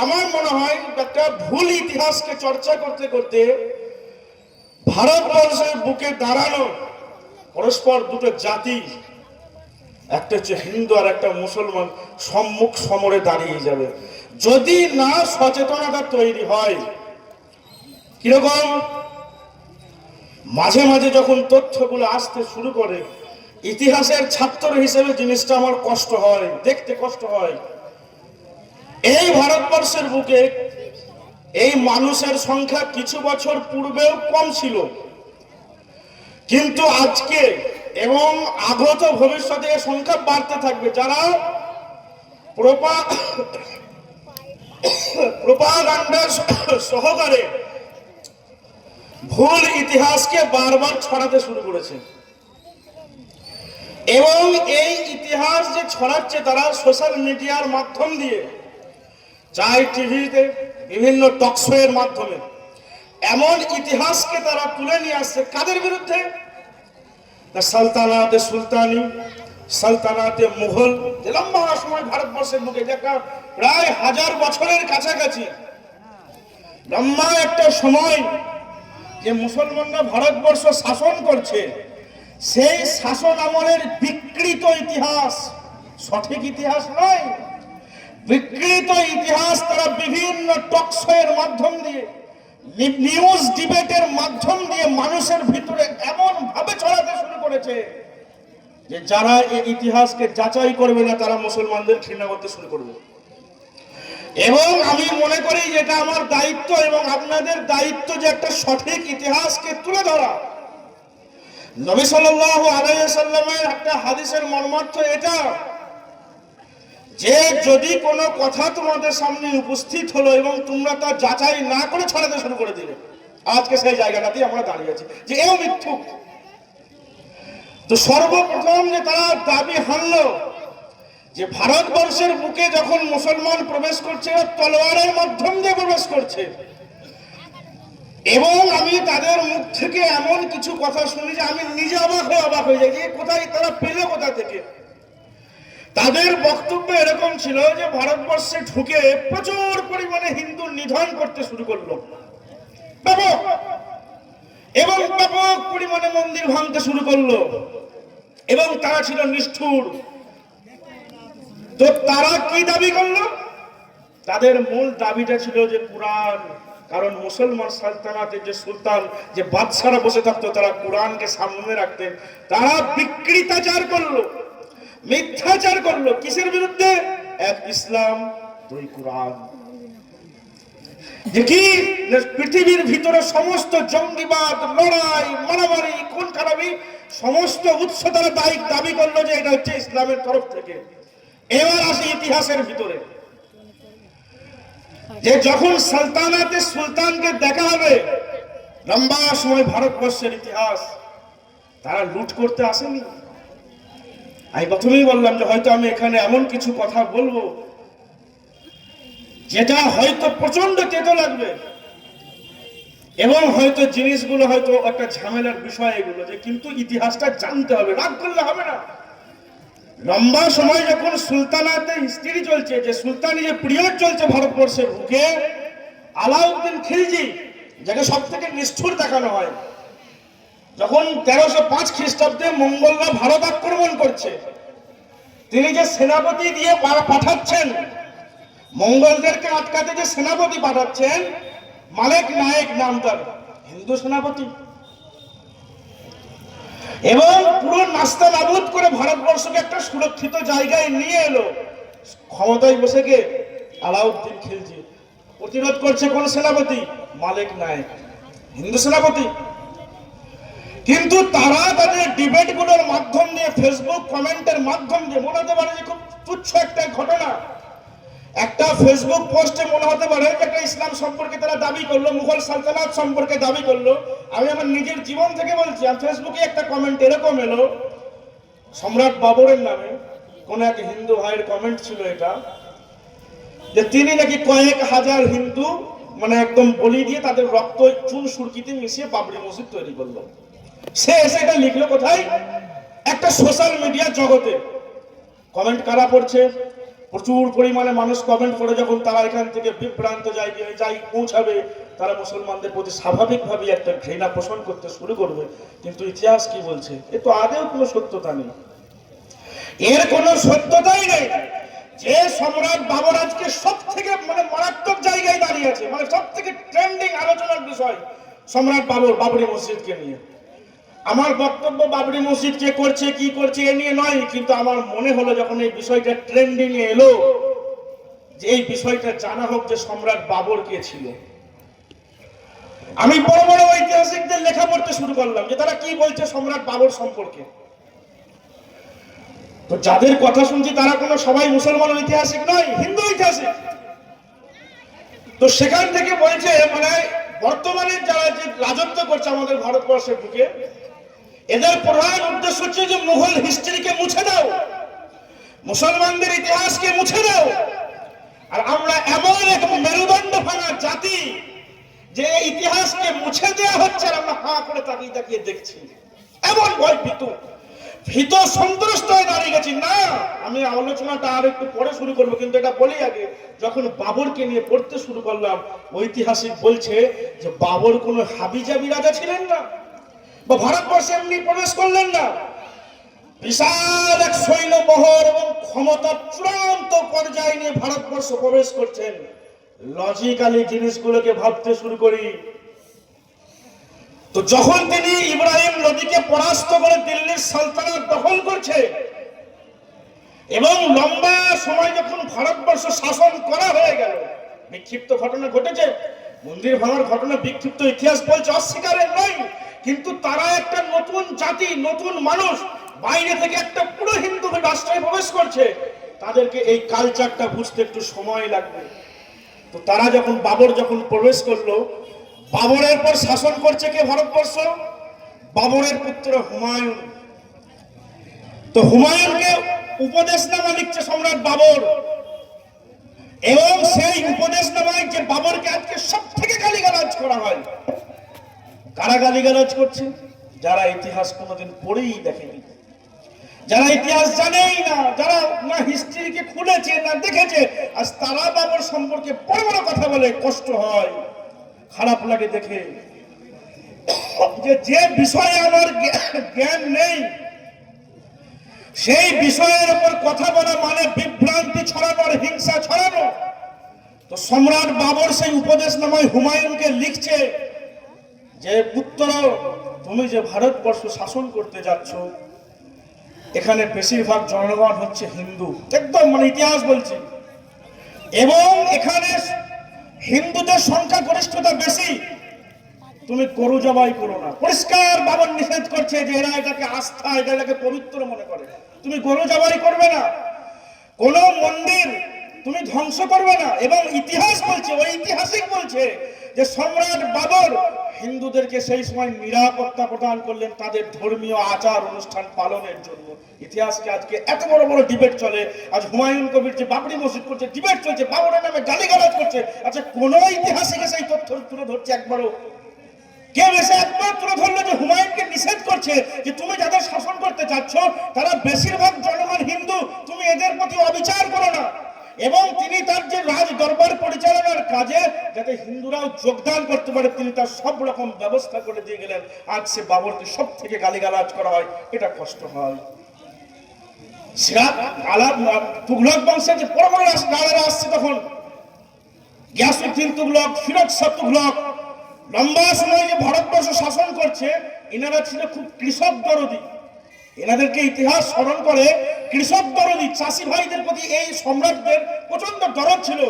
আমার মনে হয় একটা ভুল ইতিহাসকে চর্চা করতে করতে ভারতবর্ষের বুকে দাঁড়ানো পরস্পর দুটো জাতি, একটা হচ্ছে হিন্দু আর একটা মুসলমান, সম্মুখ সমরে দাঁড়িয়ে যাবে যদি না সচেতনতা তৈরি হয়। কিরকম? মাঝে মাঝে যখন তথ্যগুলো আসতে শুরু করে, ইতিহাসের ছাত্র হিসেবে জিনিসটা আমার কষ্ট হয়, দেখতে কষ্ট হয়। এই ভারতবর্ষের বুকে এই মানুষের সংখ্যা কিছু বছর পূর্বেও কম ছিল, কিন্তু আজকে এবং আগত ভবিষ্যতে এর সংখ্যা বাড়তে থাকবে। যারা প্রোপাগান্ডার সহকারে ভুল ইতিহাসকে বারবার ছড়াতে শুরু করেছে, এবং এই ইতিহাস যে ছড়াচ্ছে তারা সোশ্যাল মিডিয়ার মাধ্যম দিয়ে, চাই টিভিতে, বিভিন্ন টকশো এর মাধ্যমে এমন ইতিহাসকে তারা তুলে নিয়ে আসছে। কাদের বিরুদ্ধে? সালতানাতে সুলতানি, সালতানাতে মুঘল, লম্বা সময় ভারতবর্ষের বুকে একটা প্রায় 1000 বছরের কাছাকাছি লম্বা একটা সময় যে মুসলমানরা ভারতবর্ষ শাসন করছে, সেই শাসন আমলের বিকৃত ইতিহাস, সঠিক ইতিহাস নয়, বিকৃত ইতিহাস তারা বিভিন্ন টকশো এর মাধ্যম দিয়ে, নিউজ ডিবেটের মাধ্যম দিয়ে মানুষের ভিতরে এমন ভাবে ছড়াতে শুরু করেছে যে যারা এই ইতিহাসকে যাচাই করবে না তারা মুসলমানদের ঘৃণা করতে শুরু করবে। এবং আমি মনে করি যেটা আমার দায়িত্ব এবং আপনাদের দায়িত্ব যে একটা সঠিক ইতিহাসকে তুলে ধরা। নবী সাল্লাল্লাহু আলাইহি ওয়াসাল্লামের একটা হাদিসের মর্মার্থ এটা যে যদি কোনো কথা তোমাদের সামনে উপস্থিত হলো এবং তোমরা তা যাচাই না করে ছড়াতে শুরু করে দিলে, আজকে সেই জায়গাটাতেই আমরা দাঁড়িয়ে আছি যে এও মিথ্যুক। তো সর্বপ্রথম যে তারা দাবি হানলো যে ভারতবর্ষের বুকে যখন মুসলমান প্রবেশ করছে তলোয়ারের মাধ্যম দিয়ে প্রবেশ করছে, এবং আমি তাদের মুখ থেকে এমন কিছু কথা শুনি যে আমি নিজে অবাক হয়ে যাই যে কোথায় তারা পেলে, কোথা থেকে। তাদের বক্তব্য এরকম ছিল যে ভারতবর্ষে ঢুকে প্রচুর পরিমাণে হিন্দু নিধন করতে শুরু করলো, ব্যাপক, এবং ব্যাপক পরিমাণে মন্দির ভাঙতে শুরু করলো, এবং তারা ছিল নিষ্ঠুর। তো তারা কি দাবি করলো? তাদের মূল দাবিটা ছিল যে কুরআন, কারণ মুসলমান সালতানাতের যে সুলতান, যে বাদশারা বসে থাকতো, তারা কুরআনকে সামনে রাখতেন। তারা বিকৃতাচার করলো, মিথ্যাচার করলো। কিসের বিরুদ্ধে? এক ইসলাম, দুই কুরআন। দেখি পৃথিবীর ভিতরে সমস্ত জঙ্গিবাদ, লড়াই, মারামারি, খুন খারাপি, সমস্ত উৎস তারা দাবি করলো যে এটা হচ্ছে ইসলামের তরফ থেকে। এবার আসে ইতিহাসের ভিতরে, যে যখন সালতানাতে সুলতানকে দেখা হবে, লম্বা সময় ভারতবর্ষের ইতিহাস, তারা লুট করতে আসেনি। আমি প্রথমেই বললাম যে হয়তো আমি এখানে এমন কিছু কথা বলবো যেটা হয়তো প্রচন্ড তেতো লাগবে, এবং হয়তো জিনিসগুলো হয়তো একটা ঝামেলার বিষয় এগুলো, যে কিন্তু ইতিহাসটা জানতে হবে, রাগ করলে হবে না। লম্বা সময় যখন সুলতানাতে হিস্ট্রি চলছে, যে সুলতানি যে পিরিয়ড চলছে ভারতবর্ষের বুকে, আলাউদ্দিন খিলজি, যাকে সব থেকে নিষ্ঠুর দেখানো হয়, যখন 1305 খ্রিস্টাব্দে মঙ্গলরা ভারত আক্রমণ করছে, তিনি যে সেনাপতি দিয়ে পাঠাচ্ছেন, মঙ্গলদেরকে আটকাতে যে সেনাপতি পাঠাচ্ছেন, মালেক নায়েক নাম তার, হিন্দু সেনাপতি, এবং পুরো নাস্তা নাবুদ করে ভারতবর্ষকে একটা সুরক্ষিত জায়গায় নিয়ে এলো। ক্ষমতায় বসে কে? আলাউদ্দিন খিলজি। প্রতিরোধ করছে কোন সেনাপতি? মালেক নায়েক, হিন্দু সেনাপতি। কিন্তু তারা তাদের ডিবেট গুলোর মাধ্যম দিয়ে, ফেসবুক কমেন্টের মাধ্যম দিয়ে, মনে হতে পারে যে খুব তুচ্ছ একটা ঘটনা, একটা ফেসবুক পোস্টে মনে হতে পারে একটা ইসলাম সম্পর্কে তারা দাবি করলো, মুঘল সালতানাত সম্পর্কে দাবি করলো। আমি আমার নিজের জীবন থেকে বলছি, আর ফেসবুকে একটা কমেন্ট এরকম এলো, সম্রাট বাবরের নামে কোন এক হিন্দু ভাইয়ের কমেন্ট ছিল এটা, যে তিনি নাকি কয়েক হাজার হিন্দু মানে একদম বলি দিয়ে তাদের রক্ত চুন সুরকিতে মিশিয়ে বাবরি মসজিদ তৈরি করলো। সে এসে এটা লিখলো কোথায়? একটা সোশ্যাল মিডিয়া জগতে। কমেন্ট কারা পড়ছে? প্রচুর পরিমাণে মানুষ কমেন্ট করে, যখন তারা এখান থেকে বিভ্রান্ত যাই পৌঁছাবে, তারা মুসলমানদের প্রতি স্বাভাবিকভাবে একটা ঘৃণা পোষণ করতে শুরু করবে। কিন্তু ইতিহাস কি বলছে? এ তো আদেও কোনো সত্যতা নেই, এর কোনো সত্যতাই নেই। যে সম্রাট বাবর আজকে সব থেকে মারাত্মক জায়গায় দাঁড়িয়ে আছে, সব থেকে ট্রেন্ডিং আলোচনার বিষয় সম্রাট বাবর, বাবরি মসজিদকে নিয়ে। আমার বক্তব্য বাবরি মসজিদ কে করছে কি করছে এ নিয়ে নয়, কিন্তু আমার মনে হলো যখন এই বিষয়টা ট্রেন্ডিং এ এলো, যে এই বিষয়টা জানা হোক যে সম্রাট বাবর কে ছিল। আমি বড় বড় ঐতিহাসিকদের লেখা পড়তে শুরু করলাম যে তারা কি বলছে সম্রাট বাবর সম্পর্কে। তো যাদের কথা শুনছি তারা কোনো সবাই মুসলমান ঐতিহাসিক নয়, হিন্দু ঐতিহাসিক। তো সেখান থেকে বলছে বর্তমানে যারা যে রাজত্ব করছে আমাদের ভারতবর্ষের বুকে, এদের প্রধান উদ্দেশ্য হচ্ছে যে মুঘল হিস্ট্রিকে মুছে দাও, মুসলমানদের ইতিহাসকে মুছে দাও। আর আমরা এমন এক মেরুদণ্ড ভাঙা জাতি যে ইতিহাসকে মুছে দেওয়া হচ্ছে, আর আমরা হা করে তাকিয়ে তাকিয়ে দেখছি। এমন ভয় ভীত সন্ত্রস্ত হয়ে দাঁড়িয়ে গেছি। না, আমি আলোচনাটা আর একটু পরে শুরু করবো, কিন্তু এটা বলি আগে, যখন বাবরকে নিয়ে পড়তে শুরু করলাম, ঐতিহাসিক বলছে যে বাবর কোনো হাবিজাবি রাজা ছিলেন না, বা ভারতবর্ষে এমনি প্রবেশ করলেন না। বিশাল এক সৈন্যবহর এবং ক্ষমতা চূড়ান্ত পর্যায়ে নিয়ে ভারতবর্ষ প্রবেশ করছেন। লজিক্যালি জিনিসগুলোকে ভাবতে শুরু করি। তো যখন তিনি ইব্রাহিম লোদিকে পরাস্ত করে দিল্লির সালতানাত দখল করছে এবং লম্বা সময় যখন ভারতবর্ষ শাসন করা হয়ে গেল, বিক্ষিপ্ত ঘটনা ঘটেছে, মন্দির ভাঙার ঘটনা বিক্ষিপ্ত, ইতিহাস বলছে, অস্বীকারের নয়। কিন্তু তারা একটা নতুন জাতি, নতুন মানুষ, বাইরে থেকে একটা পুরো হিন্দু রাষ্ট্রে প্রবেশ করছে, তাদেরকে এই কালচারটা বুঝতে একটু সময় লাগবে। তো তারা যখন বাবর যখন প্রবেশ করলো, বাবরের পর শাসন করছে কে ভারতবর্ষ? বাবরের পুত্র হুমায়ুন। তো হুমায়ুনকে উপদেশনামা লিখছে সম্রাট বাবর, এবং সেই উপদেশনামায় যে বাবরকে আজকে সব থেকে গালিগালাজ করা হয়। কারা গালিগালাজ করছে? যারা ইতিহাস কোনোদিন পড়েই দেখেনি, যারা ইতিহাস জানেই না, যারা না হিস্ট্রিকে খুলেছে না দেখেছে, আজ তারা বাবর সম্পর্কে বড় বড় কথা বলে। কষ্ট হয়, খারাপ লাগে দেখে, যে বিষয়ে আমার জ্ঞান নেই সেই বিষয়ের উপর কথা বলা মানে বিভ্রান্তি ছড়ানো, হিংসা ছড়ানো। তো সম্রাট বাবর সেই উপদেশনামায় হুমায়ুনকে লিখছে যে পুত্র, তুমি যে ভারতবর্ষ শাসন করতে যাচ্ছ, এখানে বেশিরভাগ জনগণ হচ্ছে হিন্দু, একদম ইতিহাস বলছে, এবং এখানে হিন্দুদের সংখ্যাগরিষ্ঠতা বেশি। তুমি গরু জবাই করো না। পরিষ্কার বাবর নিষেধ করছে যে এরা এটাকে আস্থা, এটাকে পবিত্র মনে করে। তুমি গরু জবাই করবে না, কোন মন্দির তুমি ধ্বংস করবে না। এবং ইতিহাস বলছে, ঐতিহাসিক বলছে যে সম্রাট বাবর হিন্দুদেরকে সেই সময় নিরাপত্তা প্রদান করলেন তাদের ধর্মীয় আচার অনুষ্ঠান পালনের জন্য। ইতিহাসকে আজকে এত বড় বড় ডিবেট চলে। আজ হুমায়ুন কবির যে বাবরি মসজিদ করছে, ডিবেট চলছে, বাবরের নামে গালিগালাজ করছে। আচ্ছা, কোন ইতিহাসিক সেই তথ্য তুলে ধরছে একবারও? কেউ এসে একবার তুলে ধরলো যে হুমায়ুনকে নিষেধ করছে যে তুমি যাদের শাসন করতে চাচ্ছ তারা বেশিরভাগ জনগণ হিন্দু, তুমি এদের প্রতি অবিচার করো না। এবং তিনি তার যে রাজ দরবার পরিচালনার কাজে যাতে হিন্দুরাও যোগদান করতে পারে, তিনি তার সব রকম ব্যবস্থা করে দিয়ে গেলেন। আজ সে বাবরকে সব থেকে গালিগালাজ করা হয়, এটা কষ্ট হয়। তুগলক বংশের যে বড় বড় রাজারা আসছে তখন, গিয়াসউদ্দিন তুগলক, ফিরোজ শাহ তুগলক, লম্বা সময় যে ভারতবর্ষ শাসন করছে, এনারা ছিল খুব কৃষক দরদি। এনাদেরকে ইতিহাস স্মরণ করে কৃষক দরদি, চাষি ভাইদের প্রতি এই সম্রাটদের প্রচন্ড দরদ ছিল।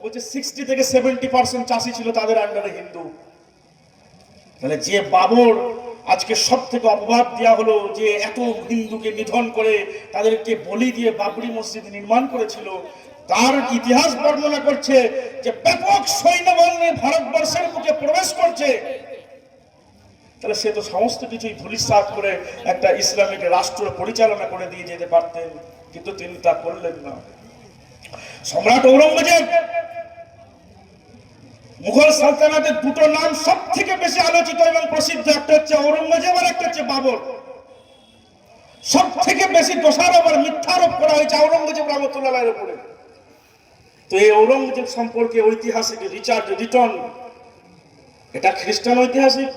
বলছে 60 থেকে 70% চাষি ছিল তাদের আন্ডারে হিন্দু। তাহলে যে বাবর আজকে সব থেকে অপবাদ দেওয়া হলো যে এত হিন্দুকে নিধন করে তাদেরকে বলি দিয়ে বাবরি মসজিদ নির্মাণ করেছিল, তার ইতিহাস বর্ণনা করছে যে ব্যাপক সৈন্যবল নিয়ে ভারতবর্ষের বুকে প্রবেশ করছে। তাহলে সে তো সমস্ত কিছুই ধূলিসাৎ করে একটা ইসলামিক রাষ্ট্র পরিচালনা করে দিয়ে যেতে পারতেন, কিন্তু তিনি তা করলেন না। সম্রাট ঔরঙ্গজেব, মুঘল সালতানাতের দুটো নাম সব থেকে বেশি আলোচিত এবং প্রসিদ্ধ, একটা হচ্ছে ঔরঙ্গজেব আর একটা হচ্ছে বাবর। সব থেকে বেশি দোষারোপ আর মিথ্যারোপ করা হয়েছে ঔরঙ্গজেব রহমতুল্লাহ এর উপরে। তো এই ঔরঙ্গজেব সম্পর্কে ঐতিহাসিক রিচার্ড রিটন, এটা খ্রিস্টান ঐতিহাসিক,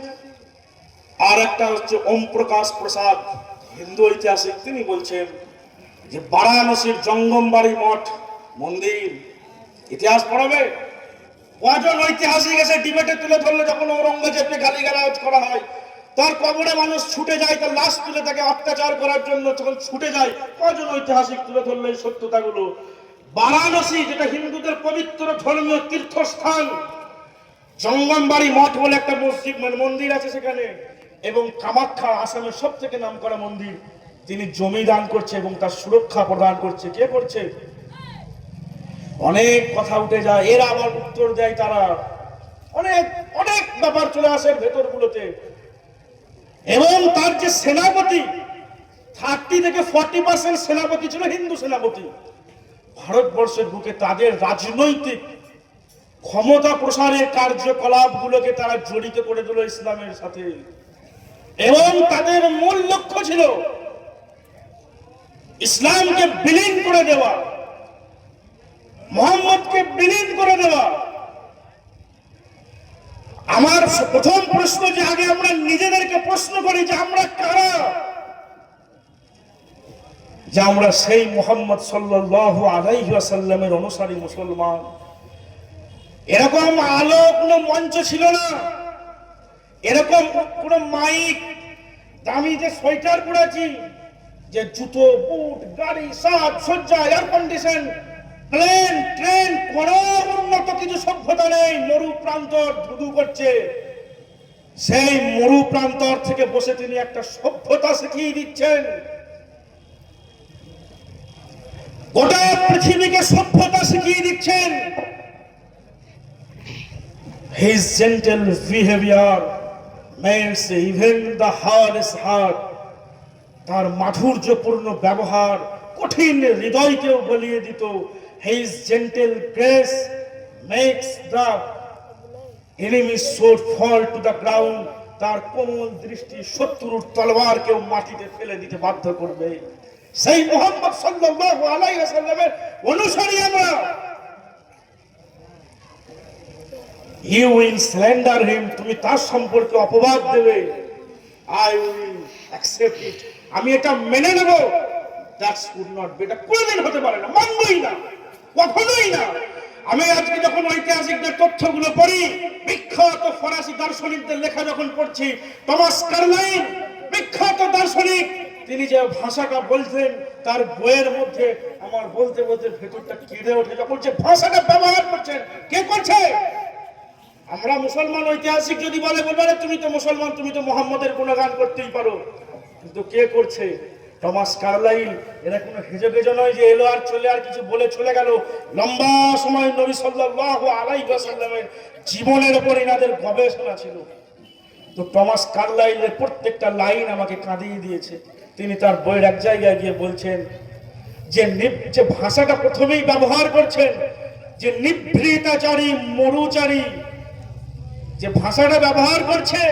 আর একটা হচ্ছে ওম প্রকাশ প্রসাদ, হিন্দু ঐতিহাসিক। তিনি বলছেন যে বারাণসীর জঙ্গমবাড়ি মঠ মন্দির ইতিহাস পড়াবে। কজন ঐতিহাসিক এসে ডিবেটে তুলে ধরলে যখন ঔরঙ্গজেবকে গালিগালাজ করা হয়, তার কবরে মানুষ ছুটে যায়, তার লাশ তুলে তাকে অত্যাচার করার জন্য যখন ছুটে যায়, কজন ঐতিহাসিক তুলে ধরলে এই সত্যতাগুলো? বারাণসী, যেটা হিন্দুদের পবিত্র ধর্মীয় তীর্থস্থান, জঙ্গমবাড়ি মঠ বলে একটা মসজিদ মন্দির আছে সেখানে, এবং কামাখ্যা, আসামের সব থেকে নাম করা মন্দির, তিনি জমি দান করছে এবং তার সুরক্ষা প্রদান করছে। কে করছে? অনেক কথা উঠে যায়, এরা আবার উত্তর দেয়, তারা অনেক অনেক ব্যাপার চলে আসে ভেতরগুলোতে। এবং তার যে সেনাপতি, 30 থেকে 40% সেনাপতি ছিল হিন্দু সেনাপতি। ভারতবর্ষের বুকে তাদের রাজনৈতিক ক্ষমতা প্রসারের কার্যকলাপগুলোকে তারা জড়িত করে দিল ইসলামের সাথে, এবং তাদের মূল লক্ষ্য ছিল ইসলামকে বিলীন করে দেওয়া, মোহাম্মদকে বিলীন করে দেওয়া। আমার প্রথম প্রশ্ন, যে আগে আমরা নিজেদেরকে প্রশ্ন করি যে আমরা কারা, যে আমরা সেই মুহাম্মদ সাল্লাল্লাহু আলাইহি ওয়াসাল্লামের অনুসারী মুসলমান। এরকম আলো কোনো মঞ্চ ছিল না, এরকম কোনো মাইক, দামি যে সোয়েটার পরেছি, যে জুতো, বুট, গাড়ি, সাজ সজ্জা, এয়ার কন্ডিশন, প্লেন, ট্রেন, কোন উন্নত কিছু সভ্যতা নেই। মরু প্রান্তর ধুধু করছে, সেই মরু প্রান্তর থেকে বসে তিনি একটা সভ্যতা শিখিয়ে দিচ্ছেন, গোটা পৃথিবীকে সভ্যতা শিখিয়ে দিচ্ছেন। His gentle behavior makes even the hardest heart. তার মাধুর্যপূর্ণ ব্যবহার কঠিন হৃদয়কেও গলিয়ে দিত। His gentle grace makes the enemy sword fall to the ground. তার কোমল দৃষ্টি শত্রুর তলোয়ারকেও মাটিতে ফেলে দিতে বাধ্য করবে। সেই মুহাম্মদ সাল্লাল্লাহু আলাইহি ওয়াসাল্লামের অনুসারী আমরা। You will slander him, তুমি তার সম্পর্কে অপবাদ দেবে। I will accept it, আমি এটা মেনে নেব। That would not be, এটা কোনদিন হতে পারে না, মানবই না, কখনোই না। আমি আজকে যখন ঐতিহাসিকদের তথ্যগুলো পড়ি, বিখ্যাত ফরাসি দার্শনিকদের লেখা যখন পড়ছি, টমাস কার্লাইল বিখ্যাত দার্শনিক, তিনি যে ভাষাটা বলছেন তার বইয়ের মধ্যে আমার বলতে বলতে ভেতরটা কেঁদে ওঠে। যখন যে ভাষাটা ব্যবহার করছেন, কে করছে? আমরা মুসলমান ঐতিহাসিক যদি বলে, বলবে তুমি তো মুসলমান, তুমি তো মুহাম্মদের গুণগান করতেই পারো, কিন্তু কে করছে? Thomas Carlyle. এরা কোনো হেজেগেজে নয় যে এলো আর চলে আর কিছু বলে চলে গেল। লম্বা সময় নবী সাল্লাল্লাহু আলাইহি ওয়াসাল্লামের জীবনের উপর এনাদের গবেষণা ছিল। তো টমাস কার্লাইলের প্রত্যেকটা লাইন আমাকে কাঁদিয়ে দিয়েছে। তিনি তার বইয়ের এক জায়গায় গিয়ে বলছেন যে ভাষাটা প্রথমেই ব্যবহার করছেন, যে নিভৃতাচারী, মরুচারী, যে ভাষাটা ব্যবহার করছে,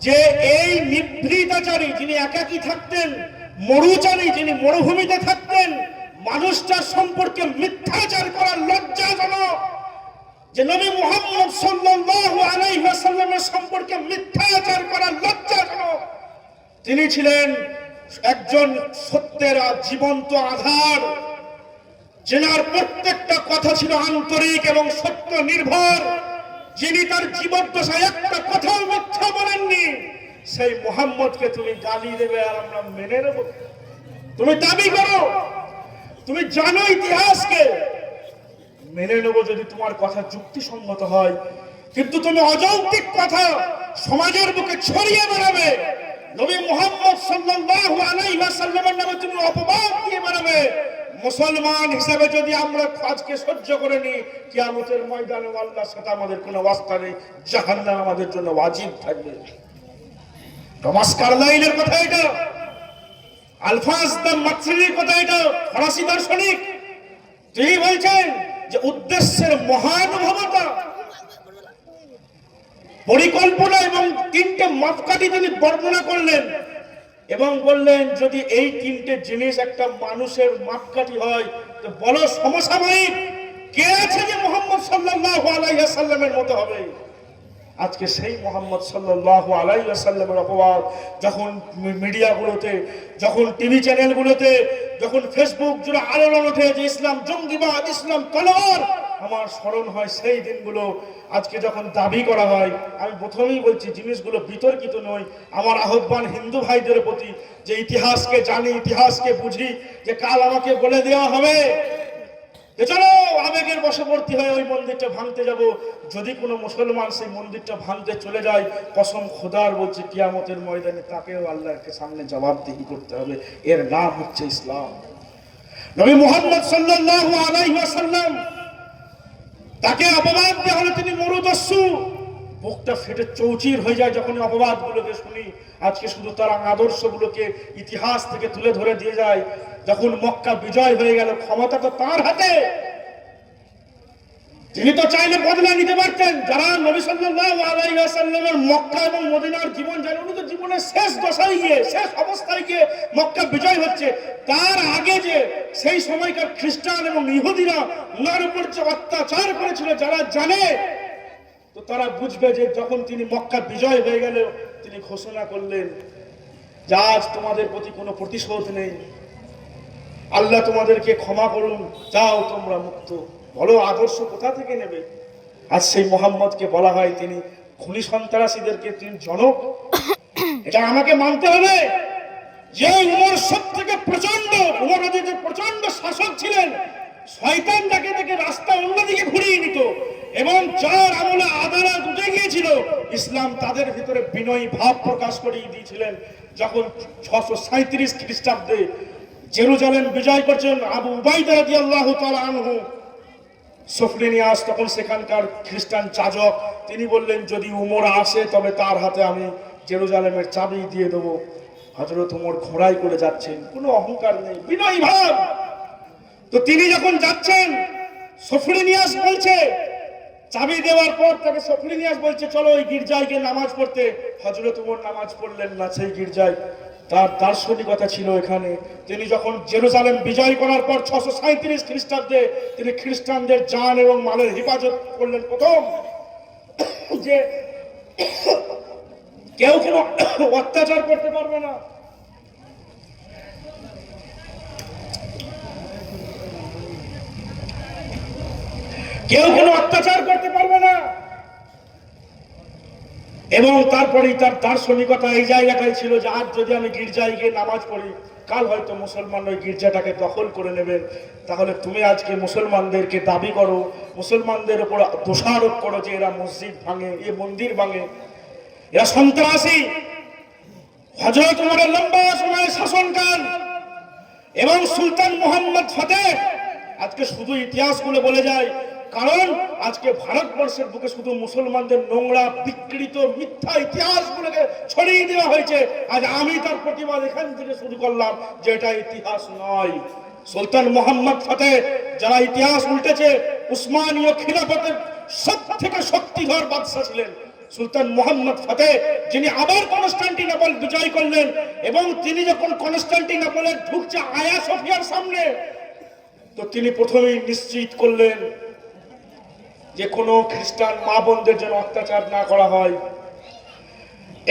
যে এই নিভৃতাচারী যিনি একাকী থাকতেন, মরুচারী যিনি মরুভূমিতে থাকতেন, মানুষটার সম্পর্কে মিথ্যাচার করার লজ্জাজনক, যে নবী মুহাম্মদ সাল্লাল্লাহু আলাইহি ওয়াসাল্লামের সম্পর্কে মিথ্যাচার করার লজ্জাজনক। তিনি ছিলেন একজন সত্যের জীবন্ত আধার, যেনার প্রত্যেকটা কথা ছিল আন্তরিক এবং সত্য নির্ভর, যিনি তার জীবদ্দশায় একটা কথাও মিথ্যা বলেননি। সেই মুহাম্মদকে তুমি গালি দেবে আর আমরা মেনে নেব? তুমি দাবি করো তুমি জানো ইতিহাসকে, মেনে নেব যদি তোমার কথা যুক্তিসঙ্গত হয়, কিন্তু তুমি অযৌক্তিক কথা সমাজের বুকে ছড়িয়ে বেড়াবে, নবী মুহাম্মদ সাল্লাল্লাহু আলাইহি ওয়াসাল্লামের নামে তুমি অপবাদ দিয়ে বেড়াবে। মুসলমান হিসাবে যদি আমরা আজকে সহ্য করে নিই, কিয়ামতের ময়দানে আল্লাহর সাথে আমাদের কোনো ওয়াস্তা নেই, জাহান্নাম আমাদের জন্য ওয়াজিব থাকবে। টমাস কার্লাইলের কথা এটা, আলফাজ দ্য মাতরির কথা এটা, ফরাসি দার্শনিক। তিনি বলছেন যে উদ্দেশ্যের মহানুভবতা, পরিকল্পনা এবং 3টে মাপকাঠি তিনি বর্ণনা করলেন এবং বললেন যদি এই 3টে জিনিস একটা মানুষের মাপকাঠি হয় তো বলো সমসাময়িক, কে আছে যে মুহাম্মদ সাল্লাল্লাহু আলাইহি ওয়াসাল্লামের মতো হবে? আজকে সেই মুহাম্মদ সাল্লাল্লাহু আলাইহি ওয়াসাল্লামের অপবাদ যখন মিডিয়াগুলোতে, যখন টিভি চ্যানেলগুলোতে, যখন ফেসবুক জুড়ে আলোড়ন ওঠে যে ইসলাম জঙ্গিবাদ, ইসলাম তলোয়ার, আমার স্মরণ হয় সেই দিনগুলো। আজকে যখন দাবি করা হয়, আমি প্রথমেই বলছি জিনিসগুলো বিতর্কিত নয়। আমার আহ্বান হিন্দু ভাইদের প্রতি যে ইতিহাসকে জানি, ইতিহাসকে বুঝি, যে কাল আমাকে বলে দেওয়া হবে যে চলো আবেগের বশবর্তী হয়ে ওই মন্দিরটা ভাঙতে যাব। যদি কোনো মুসলমান সেই মন্দিরটা ভাঙতে চলে যায়, কসম খোদার বলছে কিয়ামতের ময়দানে তাকেও আল্লাহকে সামনে জবাবদিহি করতে হবে। এর নাম হচ্ছে ইসলাম। নবী মুহাম্মদ সাল্লাল্লাহু আলাইহি ওয়াসাল্লাম, তাকে অপবাদ দেওয়া হলো তিনি মরুদস্যু। বুকটা ফেটে চৌচির হয়ে যায় যখন অপবাদগুলোকে শুনি। আজকে শুধু তার আদর্শগুলোকে ইতিহাস থেকে তুলে ধরে দিয়ে যায়। যখন মক্কা বিজয় হয়ে গেল, ক্ষমতা তো তার হাতে। তিনি তো চাইলে বদলা নিতে পারতেন। যারা নবী সাল্লাল্লাহু আলাইহি ওয়াসাল্লামের মক্কা এবং মদিনার জীবন জানে, উনি তো জীবনের শেষ দশায় গিয়ে, শেষ অবস্থায় গিয়ে মক্কা বিজয় হচ্ছে। তার আগে যে সেই সময়কার খ্রিস্টান এবং ইহুদিরা ওনার উপর যে অত্যাচার করেছিল, যারা জানে, তো তারা বুঝবে যে যখন তিনি মক্কা বিজয় হয়ে গেল, তিনি ঘোষণা করলেন যে আজ তোমাদের প্রতি কোনো প্রতিশোধ নেই, আল্লাহ তোমাদেরকে ক্ষমা করুন, যাও তোমরা মুক্ত। বলো আদর্শ কোথা থেকে নেবে? আজ সেই মোহাম্মদকে বলা হয় তিনি খুনি সন্ত্রাসীদেরকে তিনি জনক। এটা আমাকে মানতে হবে যে উমর সব থেকে প্রচন্ড, উমর প্রচন্ড শাসক ছিলেন। শয়তান যাকে দেখে রাস্তা অন্যদিকে ঘুরিয়ে নিত, এবং যার আমলে আদালত উঠে গিয়েছিল, ইসলাম তাদের ভিতরে বিনয়ী ভাব প্রকাশ করিয়ে দিয়েছিলেন। যখন 637 খ্রিস্টাব্দে জেরুজালেম বিজয় করছেন আবু উবাইদা রাদিয়াল্লাহু তাআলা আনহু, সফরিনিয়াস তখন সেখানকার খ্রিস্টান যাজক, তিনি বললেন যদি উমর আসে তবে তার হাতে আমি জেরুজালেমের চাবি দিয়ে দেবো। হযরত উমর ঘোড়ায় করে যাচ্ছেন, কোনো অহংকার নেই, বিনয়ী ভাব। তো তিনি যখন যাচ্ছেন, সফরিনিয়াস বলছে, চাবি দেওয়ার পর তাকে সফরিনিয়াস বলছে চলো ওই গির্জায় গিয়ে নামাজ পড়তে। হযরত উমর নামাজ পড়লেন না সেই গির্জায়। তার দার্শনিকতা ছিল এখানে। তিনি যখন জেরুজালেম বিজয় করার পর 637 খ্রিস্টাব্দে তিনি খ্রিস্টানদের জান এবং মালের হেফাজত করলেন। প্রথম যে কেউ কোনো অত্যাচার করতে পারবে না, কেউ কোনো অত্যাচার করতে পারবে না। এবং তারপরেই তার দার্শনিকতা এই জায়গাটাই ছিল যে আজ যদি আমি গির্জায় গিয়ে নামাজ পড়ি, কাল হয়তো মুসলমান ওই গির্জাটাকে দখল করে নেবেন। তাহলে তুমি আজকে মুসলমানদেরকে দাবি করো, মুসলমানদের উপর দোষারোপ করো যে এরা মসজিদ ভাঙে, এ মন্দির ভাঙে, এরা সন্ত্রাসী। হযরত উমরের লম্বা সময় শাসনকাল এবং সুলতান মুহাম্মদ ফতেহ আজকে শুধু ইতিহাসগুলো বলে যায়, কারণ আজকে ভারতবর্ষের বুকে শুধু মুসলমানদের নোংরা বিকৃত মিথ্যা ইতিহাসগুলোকে ছড়িয়ে দেওয়া হয়েছে। আজ আমি তার প্রতিবাদ এখান থেকে শুরু করলাম যে এটা ইতিহাস নয়। সুলতান মুহাম্মদ ফতেহ যারা ইতিহাস উল্টেছে, উসমানীয় খিলাফতের সবথেকে শক্তিধর বাদশা ছিলেন সুলতান মুহাম্মদ ফতেহ, যিনি আবার কনস্টান্টিনোপল বিজয় করলেন। এবং তিনি যখন কনস্টান্টিনোপলে ঢুকছে আয়া সোফিয়ার সামনে, তো তিনি প্রথমেই নিশ্চিত করলেন যে কোনো খ্রিস্টান মা বোনদের যেন অত্যাচার না করা হয়,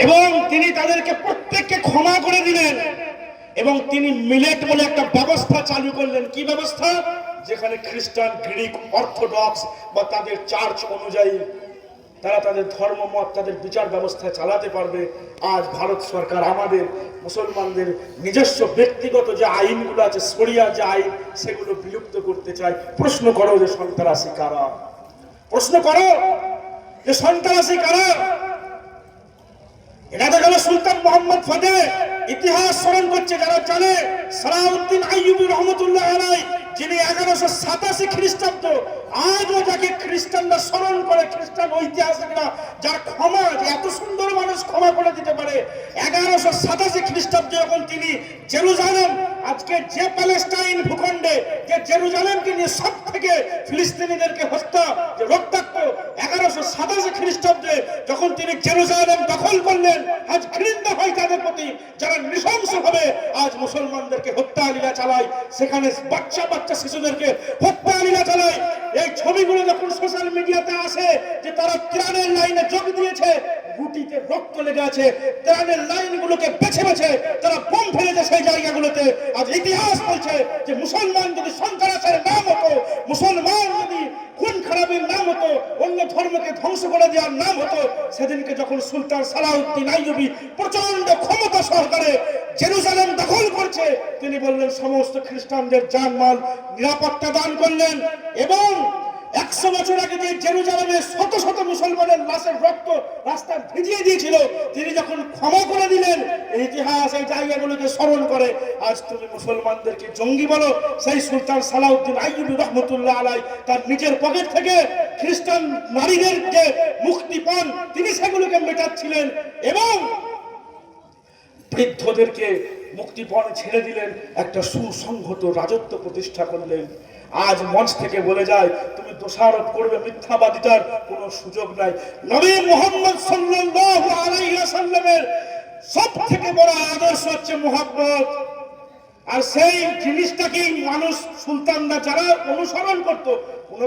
এবং তিনি তাদেরকে প্রত্যেককে ক্ষমা করে দিলেন। এবং তিনি মিলেট বলে একটা ব্যবস্থা চালু করলেন। কি ব্যবস্থা? যেখানে খ্রিস্টান, গ্রিক, অর্থোডক্স বা তাদের চার্চ অনুযায়ী তারা তাদের ধর্মমত, তাদের বিচার ব্যবস্থা চালাতে পারবে। আজ ভারত সরকার আমাদের মুসলমানদের নিজস্ব ব্যক্তিগত যে আইনগুলো আছে, শরিয়া যে আইন, সেগুলো বিলুপ্ত করতে চায়। প্রশ্ন করো যে সন্ত্রাসী কারা? প্রশ্ন করো যে সন্ত্রাসী কারা? এটা তো গেল সুলতান মুহাম্মদ ফতেহ। ইতিহাস স্মরণ করছে যারা জানে, সালাউদ্দিন আইয়ুবী রহমতুল্লাহ আলাইহি, যিনি 1187 খ্রিস্টাব্দ, আজও যাকে খ্রিস্টানরা স্মরণ করে, খ্রিস্টান ঐতিহাসিকরা, যার ক্ষমা, যে এত সুন্দর মানুষ ক্ষমা করে দিতে পারে। 1187 খ্রিস্টাব্দে যখন তিনি জেরুজালেম, আজকে যে প্যালেস্টাইন ভূখণ্ডে যে জেরুজালেমকে নিয়ে সব থেকে ফিলিস্তিনিদেরকে হত্যা, যে রক্তাক্ত, 1187 খ্রিস্টাব্দে যখন তিনি জেরুজালেম দখল করলেন, আজ ঘৃণা হয় তাদের প্রতি যারা নৃশংসভাবে আজ মুসলমানদেরকে হত্যা লীলা চালায়, সেখানে বাচ্চা বাচ্চা শিশুদেরকে হত্যা লীলা চালায়। এই যে তারা ত্রাণের লাইনে যোগ দিয়েছে, গুটিতে রক্ত লেগে আছে, ত্রাণের লাইনগুলোকে বেছে বেছে তারা বোম ফেলেছে সেই জায়গাগুলোতে। আজ ইতিহাস বলছে যে মুসলমান যদি সন্ত্রাসের নাম হতো, মুসলমান যদি খুন খারাপের নাম হতো, অন্য ধর্মকে ধ্বংস করে দেওয়ার নাম হতো, সেদিনকে যখন সুলতান সালাউদ্দিন আইয়ুবী প্রচন্ড ক্ষমতা সহকারে জেরুজালেম দখল করছে, তিনি বললেন সমস্ত খ্রিস্টানদের জানমাল নিরাপত্তা দান করলেন। এবং 100 বছর আগে যে জেরুজালেমে শত শত মুসলমানের লাশের রক্ত রাস্তা ভিজিয়ে দিয়েছিল, তিনি যখন ক্ষমা করে দিলেন, ইতিহাস এই জায়গাগুলোকে স্মরণ করে। আজ তুমি মুসলমানদেরকে জঙ্গি বলো, সেই সুলতান সালাউদ্দিন আইয়ুবী রহমতুল্লাহ আলাই তার নিজের পকেট থেকে খ্রিস্টান নারীদের যে মুক্তিপণ, তিনি সেগুলোকে মেটাচ্ছিলেন এবং বৃদ্ধদেরকে মুক্তিপণ ছেড়ে দিলেন, একটা সুসংহত রাজত্ব প্রতিষ্ঠা করলেন। আজ মঞ্চ থেকে বলে যায় তুমি দোষারোপ করবে, মিথ্যাবাদিতার কোনো সুযোগ নাই। নবী মুহাম্মদ সাল্লাল্লাহু আলাইহি ওয়াসাল্লামের সবথেকে বড় আদর্শ হচ্ছে মুহাব্বত। আর সেই জিনিসটাকেই মানুষ, সুলতানরা যারা অনুসরণ করত, কোন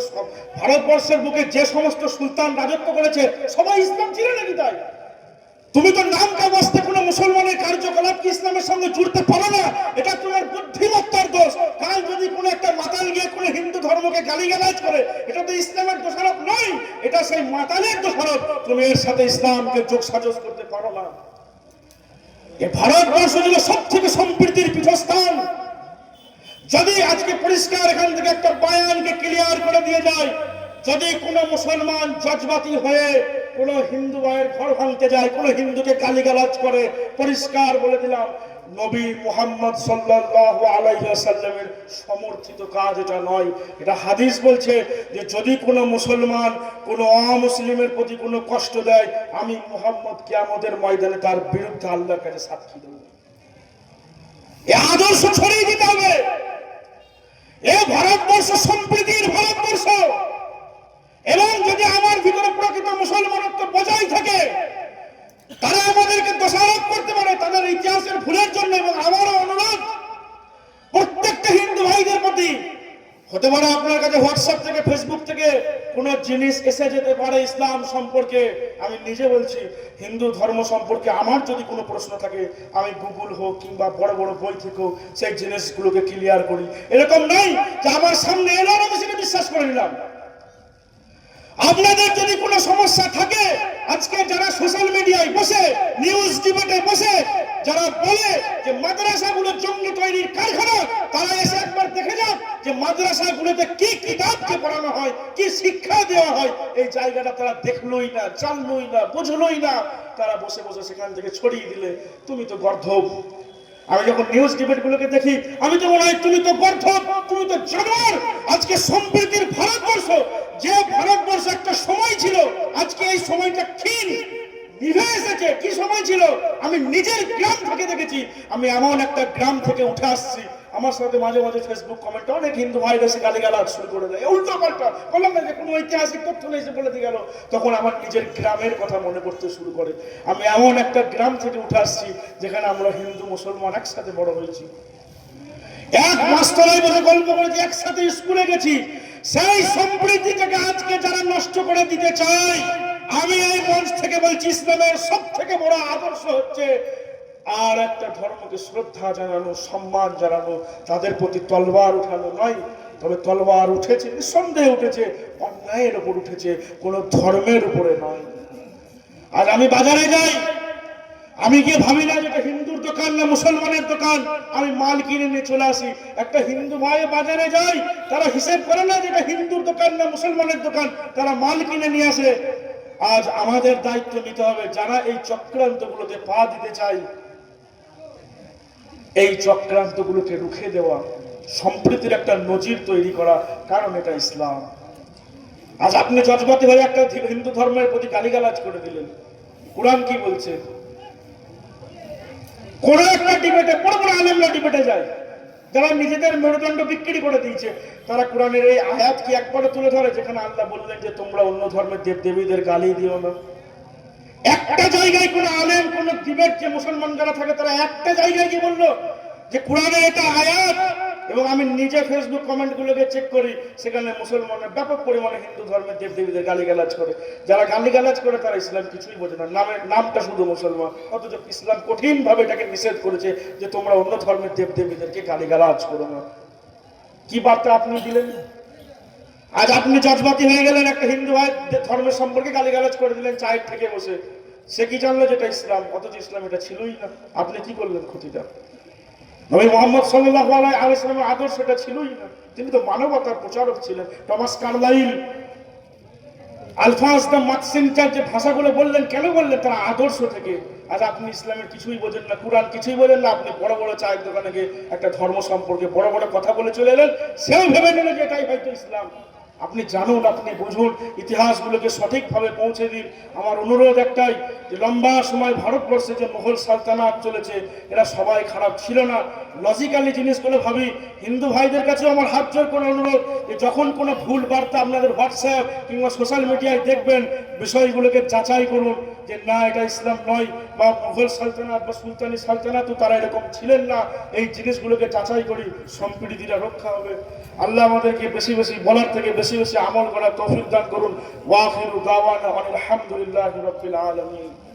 ভারতবর্ষের বুকে যে সমস্ত সুলতান রাজত্ব করেছে সবাই ইসলাম ছিল নাকি? তাই তুমি তো নামটা বসতে কোনো মুসলমানের কার্যকলাপ কি ইসলামের সঙ্গে জুড়তে পারো না, এটা তোমার বুদ্ধিমত্তার দোষ। কাল যদি কোনো একটা মাতাল গিয়ে কোনো হিন্দু ধর্মকে গালিগালাজ করে, এটা তো ইসলামের দোষারোপ নয়, এটা সেই মাতালের দোষারোপ। তুমি এর সাথে ইসলামকে যোগসাজশ করতে পারো না। এই ভারতবর্ষ ছিল সব থেকে সম্প্রীতির পীঠস্থান। যদি আজকে পরিষ্কার এখান থেকে একটা বয়ানকে ক্লিয়ার করে দিয়ে যায়, যদি কোনো মুসলমান জজবাতি হয়ে কোন হিন্দু ভাইয়ের ঘর ভাঙতে যায়, কোন হিন্দুকে গালিগালাজ করে, পরিষ্কার বলে দিলাম নবী মুহাম্মদ সাল্লাল্লাহু আলাইহি ওয়াসাল্লামের সমর্থিত কাজ এটা নয়। এটা হাদিস বলছে যে যদি কোনো মুসলমান কোনো অমুসলিমের প্রতি কোনো কষ্ট দেয়, আমি মুহাম্মদ কিয়ামতের ময়দানে তার বিরুদ্ধে আল্লাহর কাছে সাক্ষী দেব। এই আদর্শ ছড়িয়ে দিতে হবে। এই ভারতবর্ষ সম্প্রীতির ভারতবর্ষ, এবং যদি আমার ভিতরে প্রকৃত মুসলমানত্ব বজায় থাকে, তারা আমাদেরকে দোষারোপ করতে পারে তাদের ইতিহাসের ভুলের জন্য। এবং আমারও অনুরোধ প্রত্যেকটা হিন্দু ভাইদের প্রতি, হতে পারে আপনার কাছে হোয়াটসঅ্যাপ থেকে, ফেসবুক থেকে কোনো জিনিস এসে যেতে পারে ইসলাম সম্পর্কে। আমি নিজে বলছি, হিন্দু ধর্ম সম্পর্কে আমার যদি কোনো প্রশ্ন থাকে, আমি গুগল হোক কিংবা বড় বড় বই থেকেও সেই জিনিসগুলোকে ক্লিয়ার করি। এরকম নয় যে আমার সামনে এলো আমি সেটা বিশ্বাস করে নিলাম। আপনাদের যদি কোনো সমস্যা থাকে, আজকে যারা সোশ্যাল মিডিয়ায় বসে, নিউজ ডিবেটে বসে যারা বলে যে মাদ্রাসাগুলো জঙ্গি তৈরির কারখানা, তারা এসে একবার দেখে যাক যে মাদ্রাসাগুলোতে কি কিতাবকে পড়ানো হয়, কি শিক্ষা দেওয়া হয়। এই জায়গাটা তারা দেখলোই না, জানলোই না, বুঝলোই না, তারা বসে বসে সেখান থেকে ছড়িয়ে দিলে তুমি তো গর্ধব। আমি যখন নিউজ ডিবেট গুলোকে দেখি, আমি তো মনে হয় তুমি তো গর্ধব, তুমি তো জানোয়ার। আজকে সম্প্রীতির ভারতবর্ষ, যে ভারতবর্ষ একটা সময় ছিল, আজকে এই সময়টা ক্ষীণ নিভে এসেছে। কি সময় ছিল আমি নিজের গ্রাম থেকে দেখেছি। আমি এমন একটা গ্রাম থেকে উঠে আসছি, আমার সাথে মাঝে মাঝে ফেসবুক কমেন্টে অনেক হিন্দু ভাইরা এসে গালিগালাজ শুরু করে দেয়, উল্টো পাল্টা। বললাম না যে কোনো ঐতিহাসিক তথ্য নেই, এসে বলে দিয়ে গেল। তখন আমার নিজের গ্রামের কথা মনে পড়তে শুরু করে। আমি এমন একটা গ্রাম থেকে উঠে আসছি যেখানে আমরা হিন্দু মুসলমান একসাথে বড় হয়েছি, এক মাস্টারাই বসে গল্প করেছি, একসাথে স্কুলে গেছি। সেই সম্প্রীতিটাকে আজকে যারা নষ্ট করে দিতে চায়, আমি এই মঞ্চ থেকে বলছি, ইসলামের সব থেকে বড় আদর্শ হচ্ছে আর একটা ধর্মকে শ্রদ্ধা জানানো, সম্মান জানানো, তাদের প্রতি তলবার উঠানো নয়। তবে তলবার উঠেছে, নিঃসন্দেহে উঠেছে, অন্যায়ের উপর উঠেছে, কোনো ধর্মের উপরে নয়। আজ আমি বাজারে যাই, আমি গিয়ে ভাবি না যেটা হিন্দুর দোকান না মুসলমানের দোকান, আমি মাল কিনে নিয়ে চলে আসি। একটা হিন্দু ভাই বাজারে যায়, তারা হিসেব করে না যেটা হিন্দুর দোকান না মুসলমানের দোকান, তারা মাল কিনে নিয়ে আসে। আজ আমাদের দায়িত্ব নিতে হবে, যারা এই চক্রান্তগুলোতে পা দিতে চায়, এই চক্রান্তগুলোকে রুখে দেওয়া, সম্প্রীতির একটা নজির তৈরি করা, কারণ এটা ইসলাম। আজ আপনি জজবাতি হয়ে একটা হিন্দু ধর্মের প্রতি গালিগালাজ করে দিলেন, কোরআন কি বলছে? কোন একটা ডিবেটে, বড় বড় আলেমরা ডিবেটে যায়, যারা নিজেদের মেরুদণ্ড বিক্রি করে দিয়েছে, তারা কোরআনের এই আয়াত কি একবারে তুলে ধরে যেখানে আল্লাহ বললেন যে তোমরা অন্য ধর্মের দেব দেবীদের গালি দিও না? একটা জায়গায় কোন আলেম, কোন ডিবেট যে মুসলমান যারা থাকে, তারা একটা জায়গায় কি বললো যে কোরআনের এটা আয়াত এবং আমি নিজে ফেসবুক কমেন্টগুলোকে চেক করি, সেখানে মুসলমানরা ব্যাপক পরিমাণে হিন্দু ধর্মের দেবদেবীদের গালিগালাজ করে। যারা গালিগালাজ করে তারা ইসলাম কিছুই বোঝে না, নামটা শুধু মুসলমান, অথচ ইসলাম কঠিনভাবে এটাকে নিষেধ করেছে যে তোমরা অন্য ধর্মের দেবদেবীদেরকে গালিগালাজ করো না। কি বার্তা আপনি দিলেন? আজ আপনি জজবাতি হয়ে গেলেন, একটা হিন্দু ভাই ধর্মের সম্পর্কে গালিগালাজ করে দিলেন চায়ের থেকে বসে। সে কি জানলো যেটা ইসলাম, অথচ ইসলাম এটা ছিলই না। আপনি কি করলেন ক্ষতিটা? নবী মুহাম্মদ সাল্লাল্লাহু আলাইহি ওয়াসাল্লামের আদর্শ এটা ছিলই না। তিনি তো মানবতার প্রচারক ছিলেন। টমাস কার্লাইল আলফাজ দ্য মাক্সিমটার যে ভাষাগুলো বললেন, কেন বললেন? তারা আদর্শ থেকে। আজ আপনি ইসলামের কিছুই বোঝেন না, কুরআন কিছুই বোঝেন না, আপনি বড় বড় চায়ের দোকানে গিয়ে একটা ধর্ম সম্পর্কে বড় বড় কথা বলে চলে এলেন, সেও ভেবে নিল যে এটাই হয়তো ইসলাম। আপনি জানুন, আপনি বুঝুন, ইতিহাসগুলোকে সঠিকভাবে পৌঁছে দিন। আমার অনুরোধ একটাই, যে লম্বা সময় ভারতবর্ষে যে মুঘল সালতানাত চলেছে, এরা সবাই খারাপ ছিল না। লজিক্যালি জিনিসগুলো ভাবি। হিন্দু ভাইদের কাছেও আমার হাত জোর করে অনুরোধ, যে যখন কোনো ভুল বার্তা আপনাদের হোয়াটসঅ্যাপ কিংবা সোশ্যাল মিডিয়ায় দেখবেন, বিষয়গুলোকে যাচাই করুন যে না, এটা ইসলাম নয়, বা মুঘল সালতানাত বা সুলতানি সালতানাতও তারা এরকম ছিলেন না। এই জিনিসগুলোকে যাচাই করি, সম্প্রীতিটা রক্ষা হবে। আল্লাহ আমাদেরকে বেশি বেশি বলার থেকে বেশি বেশি আমল করার তৌফিক দান করুন। ওয়া আখিরু দাওয়ানা আলহামদুলিল্লাহি রাব্বিল আলামিন।